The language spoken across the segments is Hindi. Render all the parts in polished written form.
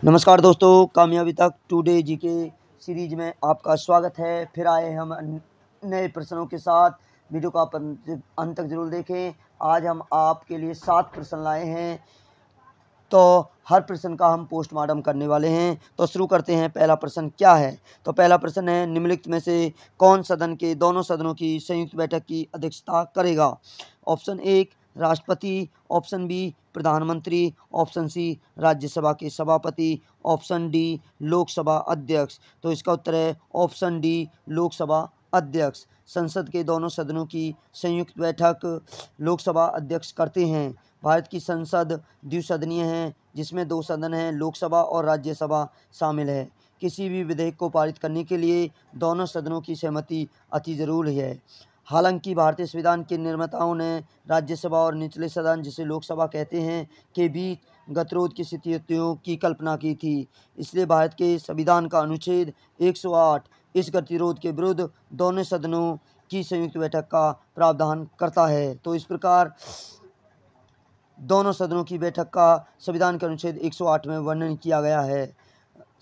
नमस्कार दोस्तों, कामयाबी तक टुडे जीके सीरीज में आपका स्वागत है। फिर आए हम नए प्रश्नों के साथ। वीडियो का अंत तक जरूर देखें। आज हम आपके लिए 7 प्रश्न लाए हैं, तो हर प्रश्न का हम पोस्टमार्टम करने वाले हैं। तो शुरू करते हैं। पहला प्रश्न क्या है? तो पहला प्रश्न है, निम्नलिखित में से कौन सदन के दोनों सदनों की संयुक्त बैठक की अध्यक्षता करेगा? ऑप्शन 1 राष्ट्रपति, ऑप्शन बी प्रधानमंत्री, ऑप्शन सी राज्यसभा के सभापति, ऑप्शन डी लोकसभा अध्यक्ष। तो इसका उत्तर है ऑप्शन डी लोकसभा अध्यक्ष। संसद के दोनों सदनों की संयुक्त बैठक लोकसभा अध्यक्ष करते हैं। भारत की संसद द्विसदनीय है, जिसमें 2 सदन हैं, लोकसभा और राज्यसभा शामिल है। किसी भी विधेयक को पारित करने के लिए दोनों सदनों की सहमति अति जरूरी है। हालांकि भारतीय संविधान के निर्माताओं ने राज्यसभा और निचले सदन, जिसे लोकसभा कहते हैं, के बीच गतिरोध की स्थितियों की कल्पना की थी। इसलिए भारत के संविधान का अनुच्छेद 108 इस गतिरोध के विरुद्ध दोनों सदनों की संयुक्त बैठक का प्रावधान करता है। तो इस प्रकार दोनों सदनों की बैठक का संविधान के अनुच्छेद 108 में वर्णन किया गया है।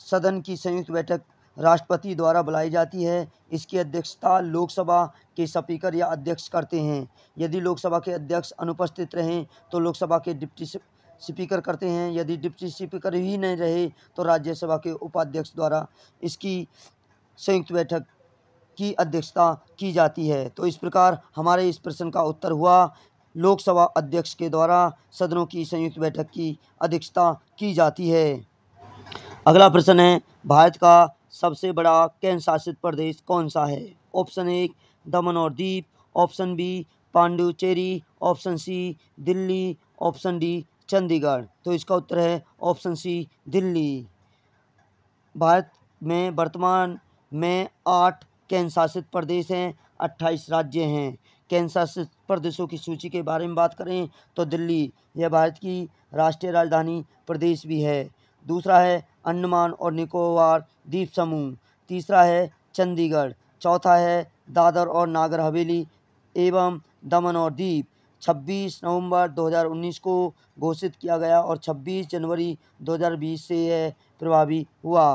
सदन की संयुक्त बैठक राष्ट्रपति द्वारा बुलाई जाती है। इसकी अध्यक्षता लोकसभा के स्पीकर या अध्यक्ष करते हैं। यदि लोकसभा के अध्यक्ष अनुपस्थित रहें तो लोकसभा के डिप्टी स्पीकर करते हैं। यदि डिप्टी स्पीकर ही नहीं रहे तो राज्यसभा के उपाध्यक्ष द्वारा इसकी संयुक्त बैठक की अध्यक्षता की जाती है। तो इस प्रकार हमारे इस प्रश्न का उत्तर हुआ लोकसभा अध्यक्ष के द्वारा सदनों की संयुक्त बैठक की अध्यक्षता की जाती है। अगला प्रश्न है, भारत का सबसे बड़ा केंद्र शासित प्रदेश कौन सा है? ऑप्शन 1 दमन और Diu, option B Pondicherry, option C Delhi, option D Chandigarh. तो इसका उत्तर है ऑप्शन सी दिल्ली। भारत में वर्तमान में 8 केंद्र शासित प्रदेश हैं, 28 राज्य हैं। केंद्र शासित प्रदेशों की सूची के बारे में बात करें तो दिल्ली यह भारत की राष्ट्रीय राजधानी प्रदेश भी है। दूसरा है अंडमान और निकोबार द्वीप समूह। तीसरा है चंडीगढ़। चौथा है दादर और नागर हवेली एवं दमन और दीव। 26 नवंबर 2019 को घोषित किया गया और 26 जनवरी 2020 से यह प्रभावी हुआ।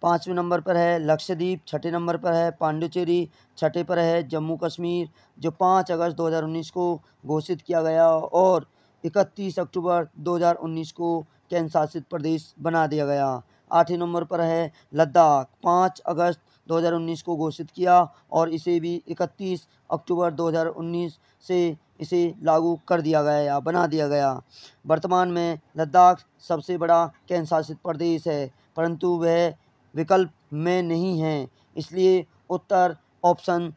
5वें नंबर पर है लक्षद्वीप, 6ठे नंबर पर है पांडुचेरी, 6ठे पर है जम्मू कश्मीर, जो 5 अगस्त 2019 को घोषित किया गया और 31 अक्टूबर 2019 को केंद्र शासित प्रदेश बना दिया गया। 8वें नंबर पर है लद्दाख, 5 अगस्त 2019 को घोषित किया और इसे भी 31 अक्टूबर 2019 से इसे लागू कर दिया गया या बना दिया गया। वर्तमान में लद्दाख सबसे बड़ा केंद्र शासित प्रदेश है, परंतु वह विकल्प में नहीं है। इसलिए उत्तर ऑप्शन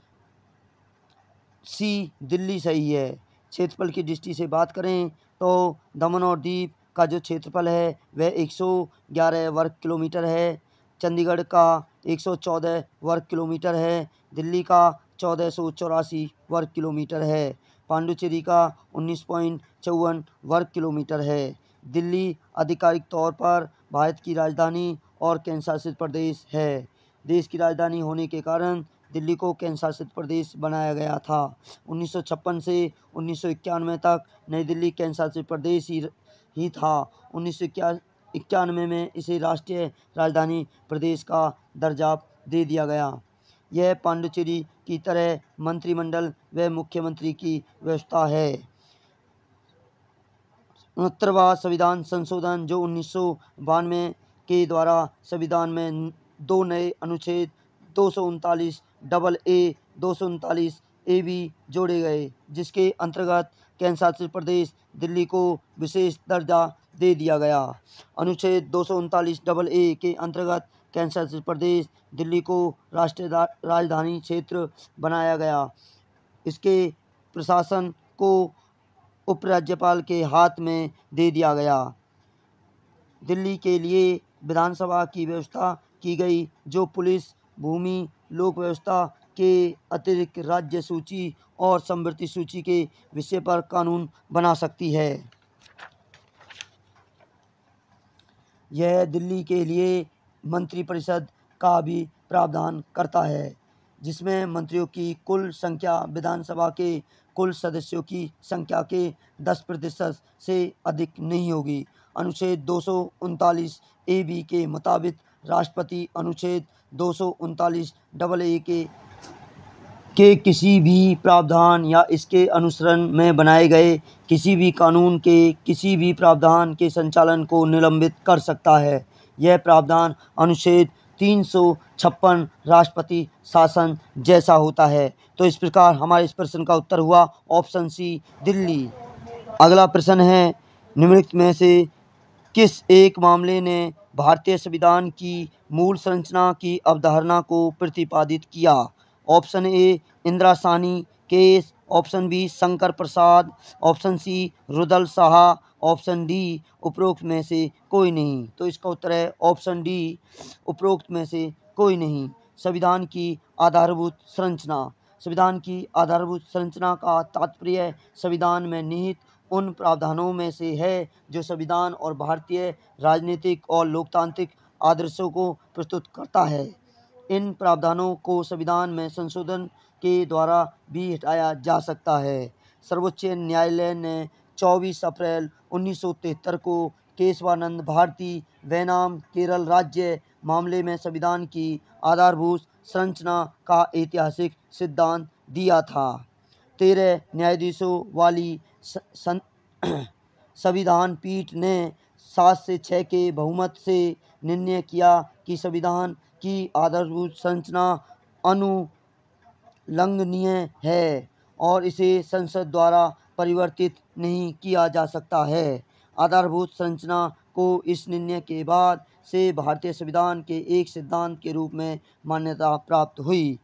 सी दिल्ली सही है। क्षेत्रफल की दृष्टि से बात करें तो दमन और दीव का जो क्षेत्रफल है वह 111 वर्ग किलोमीटर है। चंडीगढ़ का 114 वर्ग किलोमीटर है। दिल्ली का 1484 वर्ग किलोमीटर है। पांडुचेरी का 19.54 वर्ग किलोमीटर है। दिल्ली आधिकारिक तौर पर भारत की राजधानी और केंद्र शासित प्रदेश है। देश की राजधानी होने के कारण दिल्ली को केंद्र शासित प्रदेश बनाया गया था। 1956 से 1991 तक नई दिल्ली केंद्र शासित प्रदेश ही था। 1991 में इसे राष्ट्रीय राजधानी प्रदेश का दर्जा दे दिया गया। यह पांडुचेरी की तरह मंत्रिमंडल व मुख्यमंत्री की व्यवस्था है। 69वां संविधान संशोधन जो 1992 के द्वारा संविधान में 2 नए अनुच्छेद 239 AA, 239 AB जोड़े गए, जिसके अंतर्गत केंद्र शासित प्रदेश दिल्ली को विशेष दर्जा दे दिया गया। अनुच्छेद 239 AA के अंतर्गत केंद्र शासित प्रदेश दिल्ली को राष्ट्रीय राजधानी क्षेत्र बनाया गया। इसके प्रशासन को उपराज्यपाल के हाथ में दे दिया गया। दिल्ली के लिए विधानसभा की व्यवस्था की गई, जो पुलिस, भूमि, लोक व्यवस्था के अतिरिक्त राज्य सूची और समवर्ती सूची के विषय पर कानून बना सकती है। यह दिल्ली के लिए मंत्रिपरिषद का भी प्रावधान करता है, जिसमें मंत्रियों की कुल संख्या विधानसभा के कुल सदस्यों की संख्या के 10% से अधिक नहीं होगी। अनुच्छेद 239 AB के मुताबिक राष्ट्रपति अनुच्छेद 239 AA के किसी भी प्रावधान या इसके अनुसरण में बनाए गए किसी भी कानून के किसी भी प्रावधान के संचालन को निलंबित कर सकता है। यह प्रावधान अनुच्छेद 356 राष्ट्रपति शासन जैसा होता है। तो इस प्रकार हमारे इस प्रश्न का उत्तर हुआ ऑप्शन सी, दिल्ली। अगला प्रश्न है, निम्नलिखित में से किस एक मामले ने भारतीय संविधान की मूल संरचना की अवधारणा को प्रतिपादित किया? Option A, Indira Sawhney case, option B, Shankar Prasad, option C, Rudal Shah, option D, उपरोक्त में से कोई नहीं। तो इसका उत्तर है ऑप्शन डी, उपरोक्त में से कोई नहीं। संविधान की आधारभूत संरचना। संविधान की आधारभूत संरचना का तात्पर्य संविधान में निहित उन प्रावधानों में से है जो संविधान और भारतीय राजनीतिक और लोकतांत्रिक आदर्शों को प्रस्तुत करता है। इन प्रावधानों को संविधान में संशोधन के द्वारा भी हटाया जा सकता है। सर्वोच्च न्यायालय ने 24 अप्रैल 1973 को केशवानंद भारती बनाम केरल राज्य मामले में संविधान की आधारभूत संरचना का ऐतिहासिक सिद्धांत दिया था। 13 न्यायाधीशों वाली संविधान पीठ ने 7 से 6 के बहुमत से निर्णय किया कि संविधान की आधारभूत संरचना अनुलंघनीय है और इसे संसद द्वारा परिवर्तित नहीं किया जा सकता है। आधारभूत संरचना को इस निर्णय के बाद से भारतीय संविधान के एक सिद्धांत के रूप में मान्यता प्राप्त हुई।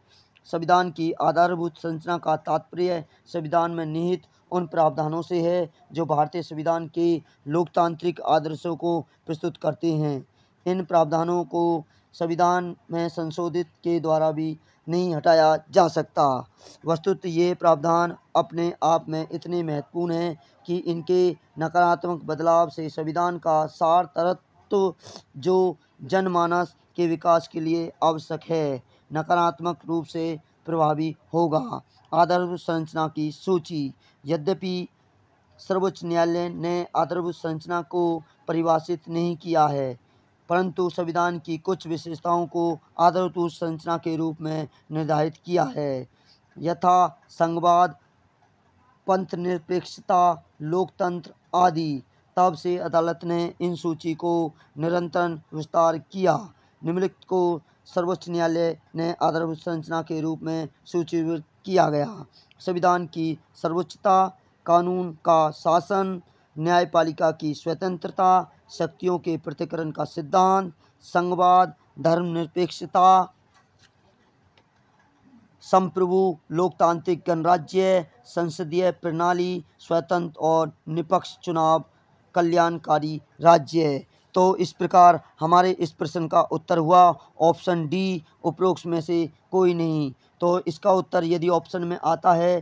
संविधान की आधारभूत संरचना का तात्पर्य संविधान में निहित उन प्रावधानों से है जो भारतीय संविधान के लोकतांत्रिक आदर्शों को प्रस्तुत करते हैं। इन प्रावधानों को संविधान में संशोधित के द्वारा भी नहीं हटाया जा सकता। वस्तुतः ये प्रावधान अपने आप में इतने महत्वपूर्ण हैं कि इनके नकारात्मक बदलाव से संविधान का सार तत्व जो जनमानस के विकास के लिए आवश्यक है नकारात्मक रूप से प्रभावी होगा। आधारभूत संरचना की सूची। यद्यपि सर्वोच्च न्यायालय ने आधारभूत संरचना को परिभाषित नहीं किया है, परंतु संविधान की कुछ विशेषताओं को आधारभूत संरचना के रूप में निर्धारित किया है, यथा संघवाद, पंथनिरपेक्षता, लोकतंत्र आदि। तब से अदालत ने इन सूची को निरंतर विस्तार किया। निम्नलिखित को सर्वोच्च न्यायालय ने आधारभूत संरचना के रूप में सूचीबद्ध किया गया। संविधान की सर्वोच्चता, कानून का शासन, न्यायपालिका की स्वतंत्रता, शक्तियों के पृथक्करण का सिद्धांत, संघवाद, धर्मनिरपेक्षता, संप्रभु लोकतांत्रिक गणराज्य, संसदीय प्रणाली, स्वतंत्र और निष्पक्ष चुनाव, कल्याणकारी राज्य। तो इस प्रकार हमारे इस प्रश्न का उत्तर हुआ ऑप्शन डी, उपरोक्त में से कोई नहीं। तो इसका उत्तर यदि ऑप्शन में आता है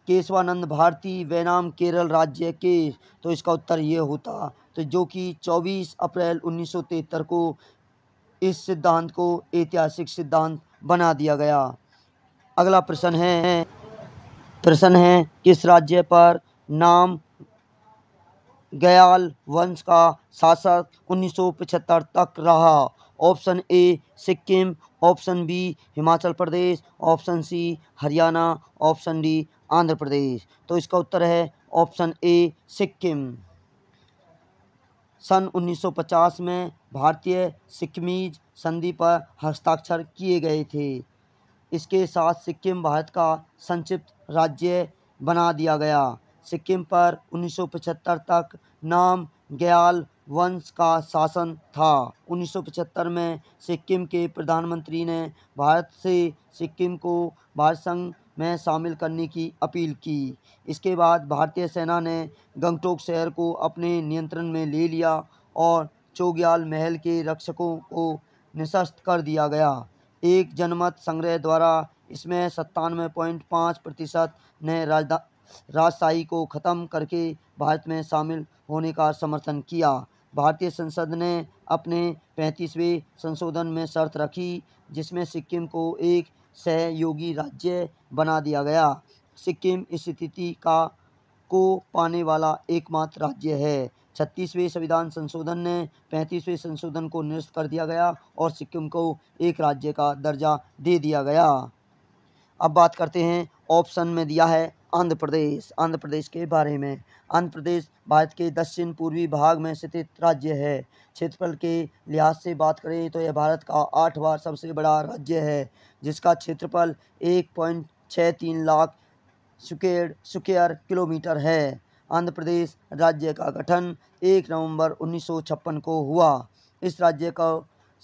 केशवानंद भारती बनाम केरल राज्य के, तो इसका उत्तर ये होता। तो जो कि 24 अप्रैल 1973 को इस सिद्धांत को ऐतिहासिक सिद्धांत बना दिया गया। अगला प्रश्न है किस राज्य पर नाम गयाल वंश का शासक 1975 तक रहा? Option A Sikkim, option B Himachal Pradesh, option C Haryana, option D Andhra Pradesh. तो इसका उत्तर है ऑप्शन ए सिक्किम। सन 1950 में भारतीय सिक्किमीज संधि पर हस्ताक्षर किए गए थे। इसके साथ सिक्किम भारत का संक्षिप्त राज्य बना दिया गया। सिक्किम पर 1975 तक नाम ग्याल वंश का शासन था। 1975 में सिक्किम के प्रधानमंत्री ने भारत से सिक्किम को भारत संघ में शामिल करने की अपील की। इसके बाद भारतीय सेना ने गंगटोक शहर को अपने नियंत्रण में ले लिया और चोग्याल महल के रक्षकों को निशस्त्र कर दिया गया। एक जनमत संग्रह द्वारा इसमें 97.5% ने राजशाही को ख़त्म करके भारत में शामिल होने का समर्थन किया। भारतीय संसद ने अपने 35वें संशोधन में शर्त रखी जिसमें सिक्किम को एक सहयोगी राज्य बना दिया गया। सिक्किम इस स्थिति को पाने वाला एकमात्र राज्य है। 36वें संविधान संशोधन ने 35वें संशोधन को निरस्त कर दिया गया और सिक्किम को एक राज्य का दर्जा दे दिया गया। अब बात करते हैं, ऑप्शन में दिया है आंध्र प्रदेश। आंध्र प्रदेश के बारे में, आंध्र प्रदेश भारत के दक्षिण पूर्वी भाग में स्थित राज्य है। क्षेत्रफल के लिहाज से बात करें तो यह भारत का 8वां सबसे बड़ा राज्य है, जिसका क्षेत्रफल 1.63 लाख स्क्वायर किलोमीटर है। आंध्र प्रदेश राज्य का गठन 1 नवंबर 1956 को हुआ। इस राज्य का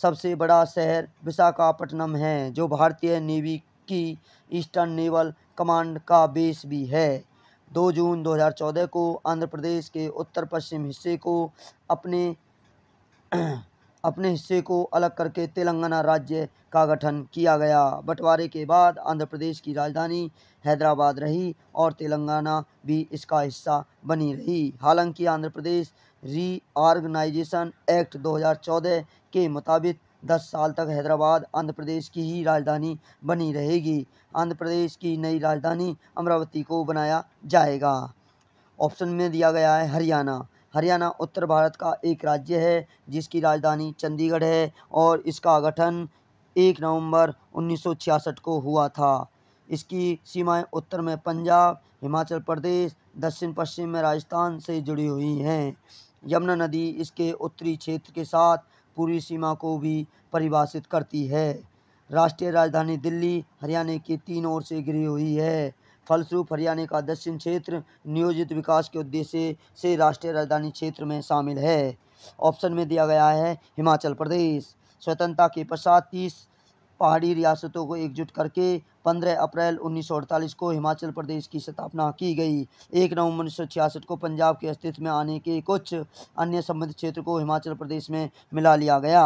सबसे बड़ा शहर विशाखापट्टनम है, जो भारतीय नेवी की ईस्टर्न नेवल कमांड का बेस भी है। 2 जून 2014 को आंध्र प्रदेश के उत्तर पश्चिम हिस्से को अपने हिस्से को अलग करके तेलंगाना राज्य का गठन किया गया। बंटवारे के बाद आंध्र प्रदेश की राजधानी हैदराबाद रही और तेलंगाना भी इसका हिस्सा बनी रही। हालांकि आंध्र प्रदेश रीऑर्गेनाइजेशन एक्ट 2014 के मुताबिक 10 साल तक हैदराबाद आंध्र प्रदेश की ही राजधानी बनी रहेगी। आंध्र प्रदेश की नई राजधानी अमरावती को बनाया जाएगा। ऑप्शन में दिया गया है हरियाणा। हरियाणा उत्तर भारत का एक राज्य है, जिसकी राजधानी चंडीगढ़ है और इसका गठन 1 नवंबर 1966 को हुआ था। इसकी सीमाएं उत्तर में पंजाब, हिमाचल प्रदेश, दक्षिण पश्चिम में राजस्थान से जुड़ी हुई हैं। यमुना नदी इसके उत्तरी क्षेत्र के साथ पूर्वी सीमा को भी परिभाषित करती है। राष्ट्रीय राजधानी दिल्ली हरियाणा के 3 ओर से घिरी हुई है। फलस्वरूप हरियाणा का दक्षिण क्षेत्र नियोजित विकास के उद्देश्य से राष्ट्रीय राजधानी क्षेत्र में शामिल है। ऑप्शन में दिया गया है हिमाचल प्रदेश। स्वतंत्रता के पश्चात 30 पहाड़ी रियासतों को एकजुट करके 15 अप्रैल 1948 को हिमाचल प्रदेश की स्थापना की गई। 1 नवंबर 1966 को पंजाब के अस्तित्व में आने के कुछ अन्य संबंधित क्षेत्र को हिमाचल प्रदेश में मिला लिया गया।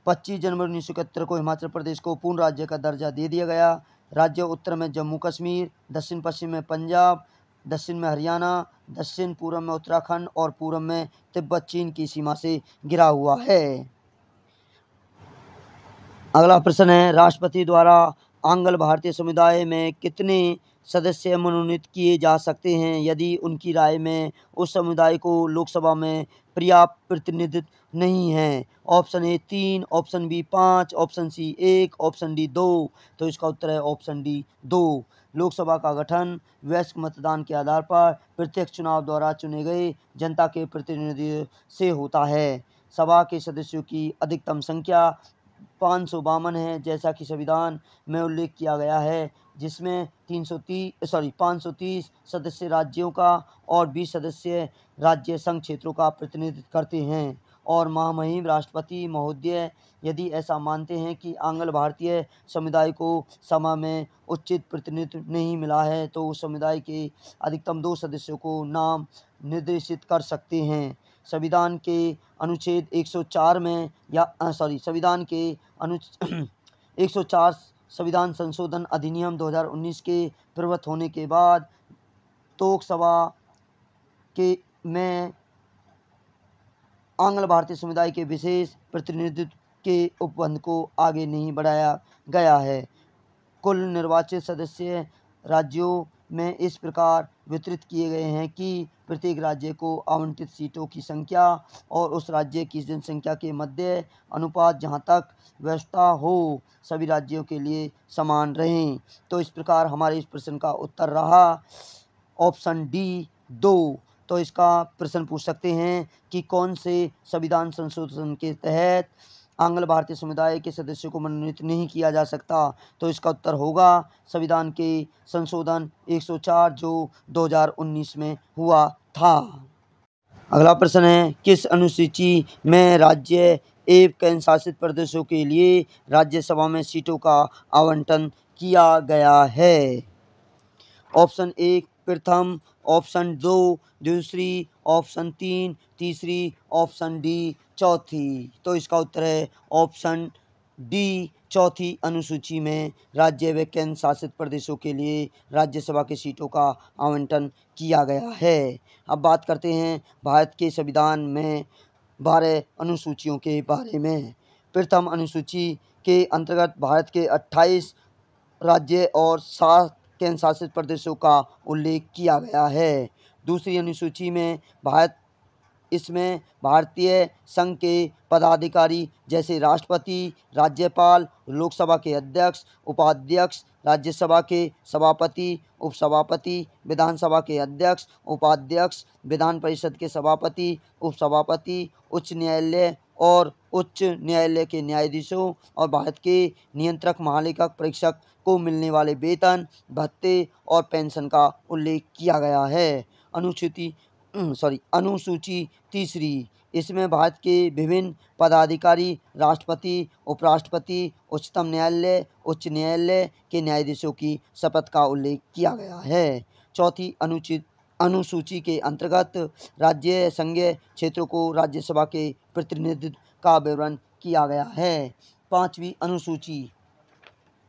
25 जनवरी 1971 को हिमाचल प्रदेश को पूर्ण राज्य का दर्जा दे दिया गया। राज्य उत्तर में जम्मू कश्मीर, दक्षिण पश्चिम में पंजाब, दक्षिण में हरियाणा, दक्षिण पूर्व में उत्तराखंड और पूर्व में तिब्बत चीन की सीमा से घिरा हुआ है। अगला प्रश्न है, राष्ट्रपति द्वारा आंग्ल भारतीय समुदाय में कितने सदस्य मनोनीत किए जा सकते हैं यदि उनकी राय में उस समुदाय को लोकसभा में पर्याप्त प्रतिनिधित्व नहीं है। Option A 3, option B 5, option C 1, option D 2। तो इसका उत्तर है ऑप्शन डी 2। लोकसभा का गठन वैश्विक मतदान के आधार पर प्रत्यक्ष चुनाव द्वारा चुने गए जनता के प्रतिनिधित्व से होता है। सभा के सदस्यों की अधिकतम संख्या 552 है, जैसा कि संविधान में उल्लेख किया गया है, जिसमें 530 सदस्य राज्यों का और 20 सदस्य राज्य संघ क्षेत्रों का प्रतिनिधित्व करते हैं। और महामहिम राष्ट्रपति महोदय यदि ऐसा मानते हैं कि आंग्ल भारतीय समुदाय को सभा में उचित प्रतिनिधित्व नहीं मिला है, तो उस समुदाय के अधिकतम 2 सदस्यों को नाम निर्देशित कर सकते हैं। संविधान के अनुच्छेद 104 में संविधान के 104 संविधान संशोधन अधिनियम 2019 के प्रवृत्त होने के बाद लोकसभा में आंग्ल भारतीय समुदाय के विशेष प्रतिनिधित्व के उपबंध को आगे नहीं बढ़ाया गया है। कुल निर्वाचित सदस्य राज्यों में इस प्रकार वितरित किए गए हैं कि प्रत्येक राज्य को आवंटित सीटों की संख्या और उस राज्य की जनसंख्या के मध्य अनुपात जहां तक व्यवस्था हो सभी राज्यों के लिए समान रहें। तो इस प्रकार हमारे इस प्रश्न का उत्तर रहा ऑप्शन डी 2। तो इसका प्रश्न पूछ सकते हैं कि कौन से संविधान संशोधन के तहत आंग्ल भारतीय समुदाय के सदस्यों को मनोनीत नहीं किया जा सकता। तो इसका उत्तर होगा संविधान के संशोधन 104 जो 2019 में हुआ था। अगला प्रश्न है, किस अनुसूची में राज्य एवं केंद्र शासित प्रदेशों के लिए राज्यसभा में सीटों का आवंटन किया गया है। ऑप्शन 1 प्रथम, ऑप्शन 2 दूसरी, ऑप्शन 3 तीसरी, ऑप्शन डी चौथी। तो इसका उत्तर है ऑप्शन डी चौथी अनुसूची में राज्य व केंद्र शासित प्रदेशों के लिए राज्यसभा की सीटों का आवंटन किया गया है। अब बात करते हैं भारत के संविधान में 12 अनुसूचियों के बारे में। प्रथम अनुसूची के अंतर्गत भारत के 28 राज्य और 7 केंद्र शासित प्रदेशों का उल्लेख किया गया है। दूसरी अनुसूची में भारत इसमें भारतीय संघ के पदाधिकारी जैसे राष्ट्रपति, राज्यपाल, लोकसभा के अध्यक्ष, उपाध्यक्ष, राज्यसभा के सभापति, उपसभापति, विधानसभा के अध्यक्ष, उपाध्यक्ष, विधान परिषद के सभापति, उपसभापति, उच्च न्यायालय और उच्च न्यायालय के न्यायाधीशों और भारत के नियंत्रक महालेखक परीक्षक को मिलने वाले वेतन, भत्ते और पेंशन का उल्लेख किया गया है। अनुसूची तीसरी, इसमें भारत के विभिन्न पदाधिकारी, राष्ट्रपति, उपराष्ट्रपति, उच्चतम न्यायालय, उच्च न्यायालय के न्यायाधीशों की शपथ का उल्लेख किया गया है। चौथी अनुसूची के अंतर्गत राज्य संघीय क्षेत्रों को राज्यसभा के प्रतिनिधित्व का विवरण किया गया है। पाँचवीं अनुसूची,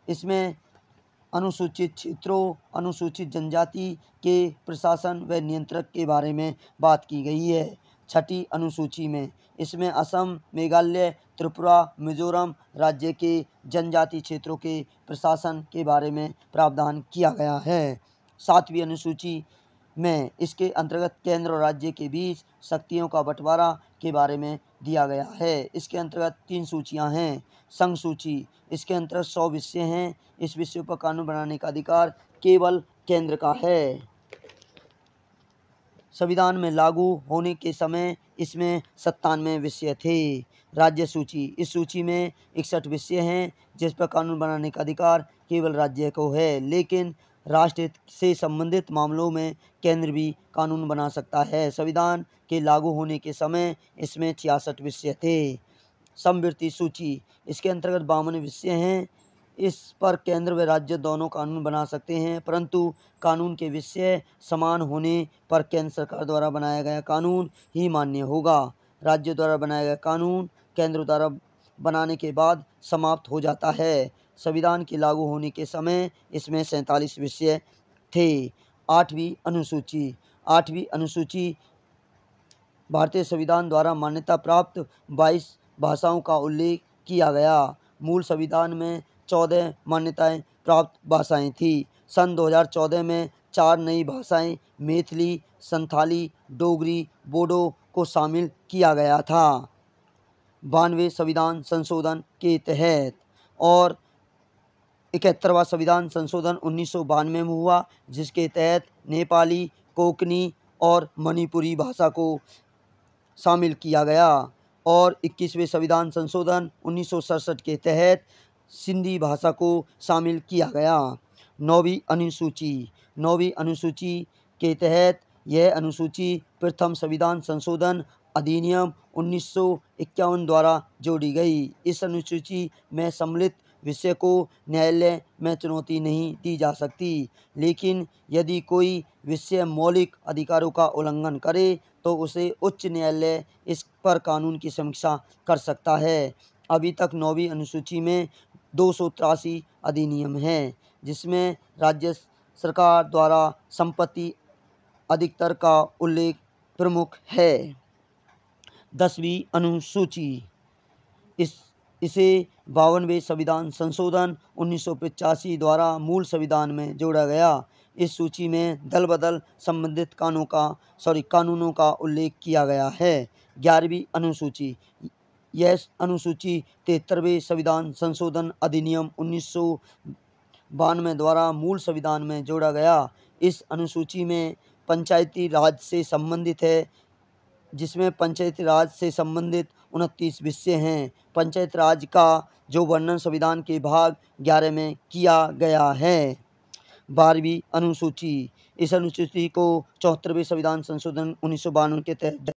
इसमें अनुसूचित क्षेत्रों, अनुसूचित जनजाति के प्रशासन व नियंत्रक के बारे में बात की गई है। छठी अनुसूची में इसमें असम, मेघालय, त्रिपुरा, मिजोरम राज्य के जनजाति क्षेत्रों के प्रशासन के बारे में प्रावधान किया गया है। सातवीं अनुसूची में इसके अंतर्गत केंद्र और राज्य के बीच शक्तियों का बंटवारा के बारे में दिया गया है। इसके अंतर्गत 3 सूचियां हैं। संघ सूची, इसके अंतर्गत 100 विषय हैं। इस विषयों पर कानून बनाने का अधिकार केवल केंद्र का है। संविधान में लागू होने के समय इसमें 97 विषय थे। राज्य सूची, इस सूची में 61 विषय हैं जिस पर कानून बनाने का अधिकार केवल राज्य को है, लेकिन राष्ट्र से संबंधित मामलों में केंद्र भी कानून बना सकता है। संविधान के लागू होने के समय इसमें 66 विषय थे। समवर्ती सूची, इसके अंतर्गत 52 विषय हैं। इस पर केंद्र व राज्य दोनों कानून बना सकते हैं, परंतु कानून के विषय समान होने पर केंद्र सरकार द्वारा बनाया गया कानून ही मान्य होगा। राज्य द्वारा बनाया गया कानून केंद्र द्वारा बनाने के बाद समाप्त हो जाता है। संविधान के लागू होने के समय इसमें 47 विषय थे। आठवीं अनुसूची भारतीय संविधान द्वारा मान्यता प्राप्त 22 भाषाओं का उल्लेख किया गया। मूल संविधान में 14 मान्यताएं प्राप्त भाषाएं थीं। सन 2014 में 4 नई भाषाएं मैथिली, संथाली, डोगरी, बोडो को शामिल किया गया था 92वें संविधान संशोधन के तहत, और 71वां संविधान संशोधन 1992 में हुआ, जिसके तहत नेपाली, कोंकणी और मणिपुरी भाषा को शामिल किया गया, और 21वें संविधान संशोधन 1967 के तहत सिंधी भाषा को शामिल किया गया। 9वीं अनुसूची के तहत यह अनुसूची प्रथम संविधान संशोधन अधिनियम 1951 द्वारा जोड़ी गई। इस अनुसूची में सम्मिलित विषय को न्यायालय में चुनौती नहीं दी जा सकती, लेकिन यदि कोई विषय मौलिक अधिकारों का उल्लंघन करे तो उसे उच्च न्यायालय इस पर कानून की समीक्षा कर सकता है। अभी तक 9वीं अनुसूची में 283 अधिनियम हैं, जिसमें राज्य सरकार द्वारा संपत्ति अधिकार का उल्लेख प्रमुख है। 10वीं अनुसूची, इसे 52वें संविधान संशोधन 1985 द्वारा मूल संविधान में जोड़ा गया। इस सूची में दल बदल संबंधित कानूनों का उल्लेख किया गया है। 11वीं अनुसूची, यह अनुसूची 73वें संविधान संशोधन अधिनियम 1992 द्वारा मूल संविधान में जोड़ा गया। इस अनुसूची में पंचायती राज से संबंधित है, जिसमें पंचायती राज से संबंधित 29 विषय हैं। पंचायत राज का जो वर्णन संविधान के भाग 11 में किया गया है। 12वीं अनुसूची, इस अनुसूची को 74वें संविधान संशोधन 1992 के तहत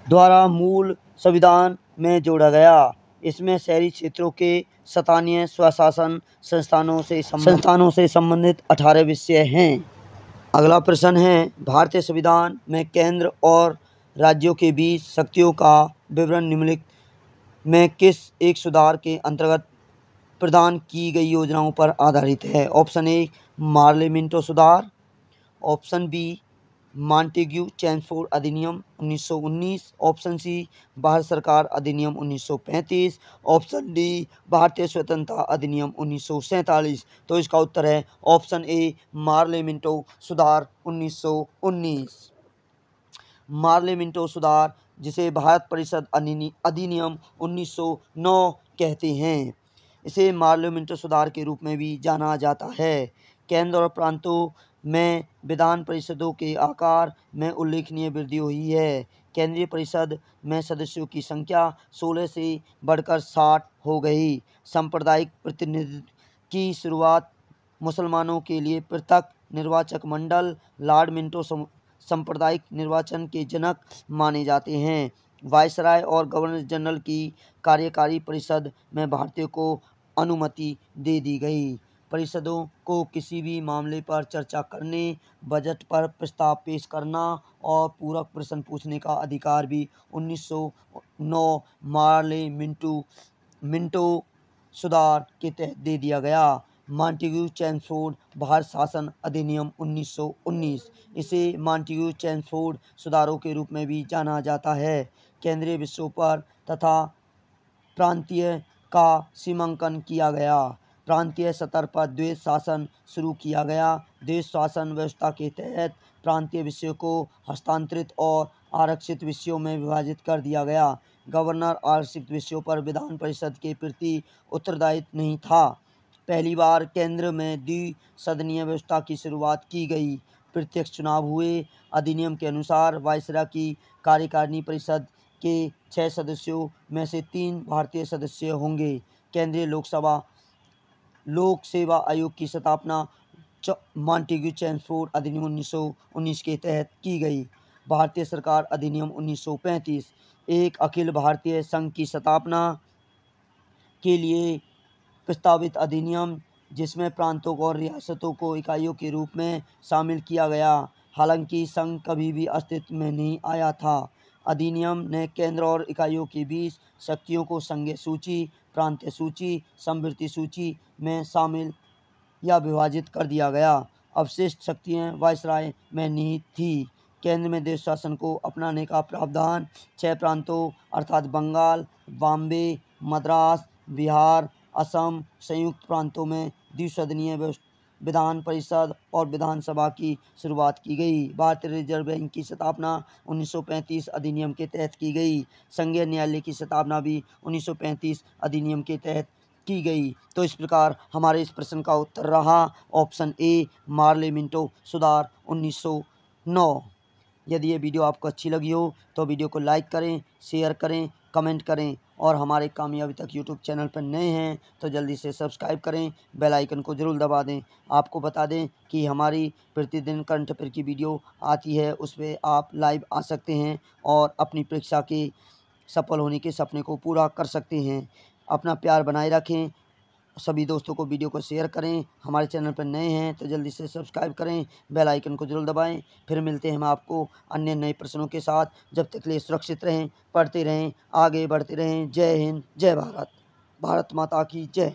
द्वारा मूल संविधान में जोड़ा गया। इसमें शहरी क्षेत्रों के स्थानीय स्वशासन संस्थानों से संबंधित 18 विषय हैं। अगला प्रश्न है, भारतीय संविधान में केंद्र और राज्यों के बीच शक्तियों का विवरण निम्नलिखित में किस एक सुधार के अंतर्गत प्रदान की गई योजनाओं पर आधारित है? ऑप्शन ए मार्ले-मिंटो सुधार, ऑप्शन बी मॉन्टेग्यू चेम्सफोर्ड अधिनियम 1919, ऑप्शन सी भारत सरकार अधिनियम 1935, ऑप्शन डी भारतीय स्वतंत्रता अधिनियम 1947। तो इसका उत्तर है ऑप्शन ए मार्ले-मिंटो सुधार 1919। मार्ले-मिंटो सुधार जिसे भारत परिषद अधिनियम 1909 कहते हैं। इसे पार्लियामेंट सुधार के रूप में भी जाना जाता है। केंद्र और प्रांतों में विधान परिषदों के आकार में उल्लेखनीय वृद्धि हुई है। केंद्रीय परिषद में सदस्यों की संख्या 16 से बढ़कर 60 हो गई। सांप्रदायिक प्रतिनिधित्व की शुरुआत मुसलमानों के लिए पृथक निर्वाचक मंडल लॉर्ड मिंटो सांप्रदायिक निर्वाचन के जनक माने जाते हैं। वायसराय और गवर्नर जनरल की कार्यकारी परिषद में भारतीयों को अनुमति दे दी गई। परिषदों को किसी भी मामले पर चर्चा करने, बजट पर प्रस्ताव पेश करना और पूरक प्रश्न पूछने का अधिकार भी 1909 मिंटो सुधार के तहत दे दिया गया। मॉन्टेग्यू चेम्सफोर्ड भारत शासन अधिनियम 1919, इसे मॉन्टेग्यू चेम्सफोर्ड सुधारों के रूप में भी जाना जाता है। केंद्रीय विषयों पर तथा प्रांतीय का सीमांकन किया गया। प्रांतीय स्तर पर द्वैत शासन शुरू किया गया। द्वैत शासन व्यवस्था के तहत प्रांतीय विषयों को हस्तांतरित और आरक्षित विषयों में विभाजित कर दिया गया। गवर्नर आरक्षित विषयों पर विधान परिषद के प्रति उत्तरदायित्व नहीं था। पहली बार केंद्र में द्विसदनीय व्यवस्था की शुरुआत की गई। प्रत्यक्ष चुनाव हुए। अधिनियम के अनुसार वायसराय की कार्यकारिणी परिषद के 6 सदस्यों में से 3 भारतीय सदस्य होंगे। केंद्रीय लोक सेवा आयोग की स्थापना मॉन्टेग्यू चेम्सफोर्ड अधिनियम 1919 के तहत की गई। भारतीय सरकार अधिनियम 1935, एक अखिल भारतीय संघ की स्थापना के लिए प्रस्तावित अधिनियम, जिसमें प्रांतों और रियासतों को इकाइयों के रूप में शामिल किया गया। हालांकि संघ कभी भी अस्तित्व में नहीं आया था। अधिनियम ने केंद्र और इकाइयों के बीच शक्तियों को संघीय सूची, प्रांतीय सूची, समवर्ती सूची में शामिल या विभाजित कर दिया गया। अवशिष्ट शक्तियाँ वायसराय में निहित थी। केंद्र में देश शासन को अपनाने का प्रावधान 6 प्रांतों अर्थात बंगाल, बॉम्बे, मद्रास, बिहार, असम, संयुक्त प्रांतों में द्विसदनीय विधान परिषद और विधानसभा की शुरुआत की गई। भारतीय रिजर्व बैंक की स्थापना 1935 अधिनियम के तहत की गई। संघीय न्यायालय की स्थापना भी 1935 अधिनियम के तहत की गई। तो इस प्रकार हमारे इस प्रश्न का उत्तर रहा ऑप्शन ए, पार्लियामेंटो सुधार 1909। यदि ये वीडियो आपको अच्छी लगी हो तो वीडियो को लाइक करें, शेयर करें, कमेंट करें और हमारे कामयाबी तक यूट्यूब चैनल पर नए हैं तो जल्दी से सब्सक्राइब करें, बेल आइकन को ज़रूर दबा दें। आपको बता दें कि हमारी प्रतिदिन करंट अफेयर की वीडियो आती है, उस पर आप लाइव आ सकते हैं और अपनी परीक्षा के सफल होने के सपने को पूरा कर सकते हैं। अपना प्यार बनाए रखें। सभी दोस्तों को वीडियो को शेयर करें। हमारे चैनल पर नए हैं तो जल्दी से सब्सक्राइब करें, बेल आइकन को जरूर दबाएं। फिर मिलते हैं हम आपको अन्य नए प्रश्नों के साथ। जब तक के लिए सुरक्षित रहें, पढ़ते रहें, आगे बढ़ते रहें। जय हिंद, जय भारत। भारत माता की जय।